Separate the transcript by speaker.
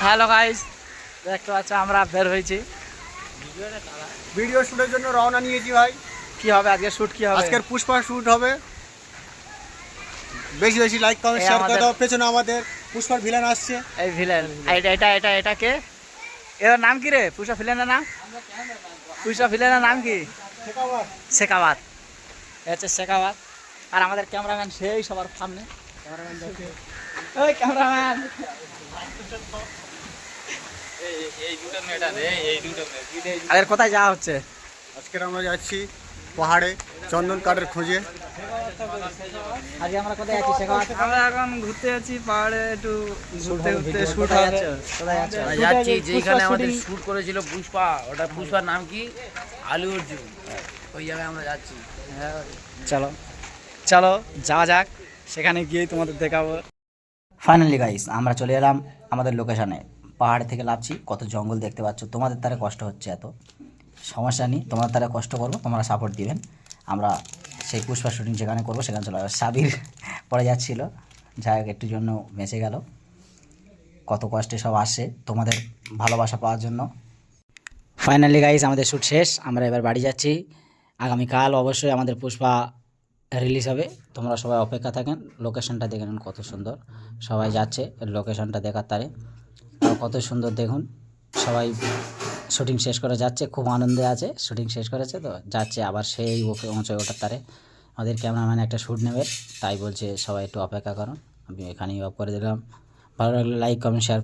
Speaker 1: Hello guys, দেখতে পাচ্ছ আমরা বের হয়েছি
Speaker 2: ভিডিও শুটের জন্য রওনা নিয়েছি ভাই।
Speaker 1: কি হবে আজকে শুট, কি হবে
Speaker 2: আজকের পুষ্পা শুট হবে। বেশি বেশি লাইক কমেন্ট
Speaker 1: এই
Speaker 2: শেয়ার করে
Speaker 1: আমাদের-
Speaker 2: দাও। পেছনে আমাদের পুষ্পার ভিলেন আসছে।
Speaker 1: এই ভিলেন, এটা এটা এটা এটা কে? এর নাম কি রে? পুষা ভিলেনের নাম? পুষা ভিলেনের নাম কি? শেখাবাত। এ হচ্ছে শেখাবাত। আর আমাদের ক্যামেরাম্যান সেই সবার সামনে। ক্যামেরাম্যান দেখে, ওই ক্যামেরাম্যান আগে কোথায় যাওয়া হচ্ছে?
Speaker 2: আজকের আমরা যাচ্ছি পাহাড়ে চন্দন কাঠের খোঁজে।
Speaker 1: আজকে আমরা কোথায় যাচ্ছি শেখাবাত?
Speaker 3: আমরা এখন ঘুরতে যাচ্ছি পাহাড়ে, একটু ঘুরতে ঘুরতে শুট
Speaker 1: কোথায়
Speaker 3: হবে।
Speaker 1: যাচ্ছ? কোথায় যাচ্ছ?
Speaker 4: আমরা যাচ্ছি যেখানে আমাদের শুট করেছিল পুষ্পা, ওটা পুষ্পার নাম কি? আলু অর্জুন। ওই জায়গায় আমরা যাচ্ছি।
Speaker 1: চলো চলো যাওয়া যাক, সেখানে গিয়েই তোমাদের দেখাবো। ফাইনালি গাইস আমরা চলে এলাম আমাদের লোকেশনে। পাহাড় থেকে নামছি, কত জঙ্গল দেখতে পাচ্ছ। তোমাদের তারে কষ্ট হচ্ছে, এত সমস্যা নেই, তোমাদের তারে কষ্ট করবো, তোমরা সাপোর্ট দিবেন। আমরা সেই পুষ্পা শুটিং যেখানে করবো সেখানে চলে যাবো। সাবির পড়ে যাচ্ছিলো, যাই হোক একটু জন্য বেঁচে গেল। কত কষ্টে সব আসে তোমাদের ভালোবাসা পাওয়ার জন্য। ফাইনালি গাইস আমাদের শ্যুট শেষ, আমরা এবার বাড়ি যাচ্ছি। আগামীকাল অবশ্যই আমাদের পুষ্পা রিলিজ হবে, তোমরা সবাই অপেক্ষা থাকেন। লোকেশনটা দেখে নেন কত সুন্দর, সবাই যাচ্ছে লোকেশনটা দেখার তারে। আর কত সুন্দর দেখুন, সবাই শুটিং শেষ করে যাচ্ছে, খুব আনন্দে আছে। শুটিং শেষ করেছে তো যাচ্ছে আবার সেই উঁচু ওঠার তারে। আমাদের ক্যামেরাম্যান একটা শ্যুট নেবে, তাই বলছে সবাই একটু অপেক্ষা করুন। আমি এখানেই অফ করে দিলাম। ভালো লাগলে লাইক কমেন্ট শেয়ার।